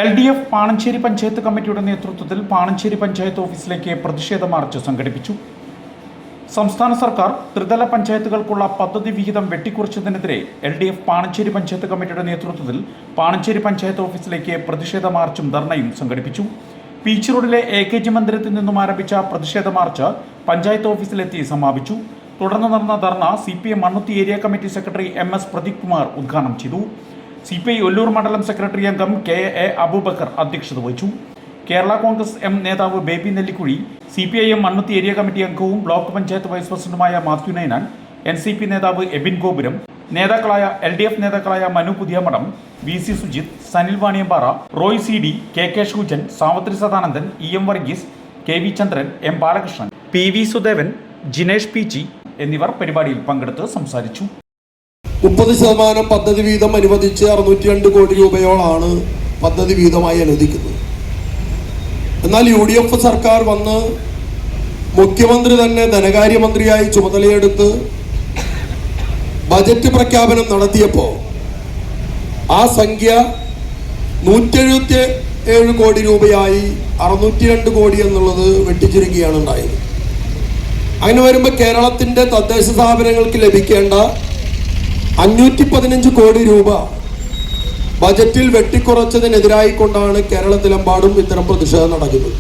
LDF Panancheri panchayat കമ്മിറ്റിയുടെ നേതൃത്വത്തിൽ പാണഞ്ചേരി പഞ്ചായത്ത് ഓഫീസിലേക്ക് പ്രതിഷേധ മാർച്ച് സംഘടിപ്പിച്ചു. സംസ്ഥാന സർക്കാർ ത്രിതല പഞ്ചായത്തുകൾക്കുള്ള പദ്ധതി വിഹിതം വെട്ടിക്കുറച്ചതിനെതിരെ LDF പാണഞ്ചേരി പഞ്ചായത്ത് കമ്മിറ്റിയുടെ നേതൃത്വത്തിൽ പാണഞ്ചേരി പഞ്ചായത്ത് ഓഫീസിലേക്ക് പ്രതിഷേധ മാർച്ചും ധർണയും സംഘടിപ്പിച്ചു. പീച്ച് റോഡിലെ AKG മന്ദിരത്തിൽ നിന്നും ആരംഭിച്ച പ്രതിഷേധ മാർച്ച് പഞ്ചായത്ത് ഓഫീസിലെത്തി സമാപിച്ചു. തുടർന്ന് നടന്ന ധർണ CPM Mannuthy area committee secretary MS Pradeep Kumar ഉദ്ഘാടനം ചെയ്തു. CPI ഒല്ലൂർ മണ്ഡലം സെക്രട്ടറി അംഗം KA അബൂബക്കർ അധ്യക്ഷത വഹിച്ചു. കേരള കോൺഗ്രസ് M നേതാവ് baby Nellikuzhi, CPIM Mannuthy area committee അംഗവും ബ്ലോക്ക് പഞ്ചായത്ത് വൈസ് പ്രസിഡന്റുമായ മാത്യു നൈനാൻ, NCP നേതാവ് എബിൻ ഗോപുരം, നേതാക്കളായ LDF നേതാക്കളായ Manu Puthiyamadom, VC Sujith, Sanil Vaniyampara, Roy CD, KK ഷൂജൻ, Savitri Sadanandan, EM Varghese, KV ചന്ദ്രൻ, M Balakrishnan, PV Sudevan, Jinesh PG എന്നിവർ പരിപാടിയിൽ പങ്കെടുത്ത് സംസാരിച്ചു. 30% പദ്ധതി വീതം അനുവദിച്ച് 602 കോടി രൂപയോളാണ് പദ്ധതി വീതമായി അനുവദിക്കുന്നത്. എന്നാൽ UDF സർക്കാർ വന്ന് മുഖ്യമന്ത്രി തന്നെ ധനകാര്യമന്ത്രിയായി ചുമതലയെടുത്ത് ബജറ്റ് പ്രഖ്യാപനം നടത്തിയപ്പോൾ ആ സംഖ്യ 177 കോടി രൂപയായി 602 കോടി എന്നുള്ളത് വെട്ടിച്ചുരുക്കുകയാണ് ഉണ്ടായത്. അങ്ങനെ വരുമ്പോൾ കേരളത്തിൻ്റെ തദ്ദേശ സ്ഥാപനങ്ങൾക്ക് ലഭിക്കേണ്ട 515 കോടി രൂപ ബജറ്റിൽ വെട്ടിക്കുറച്ചതിനെതിരായിക്കൊണ്ടാണ് കേരളത്തിലെമ്പാടും ഇത്തരം പ്രതിഷേധം നടക്കുന്നത്.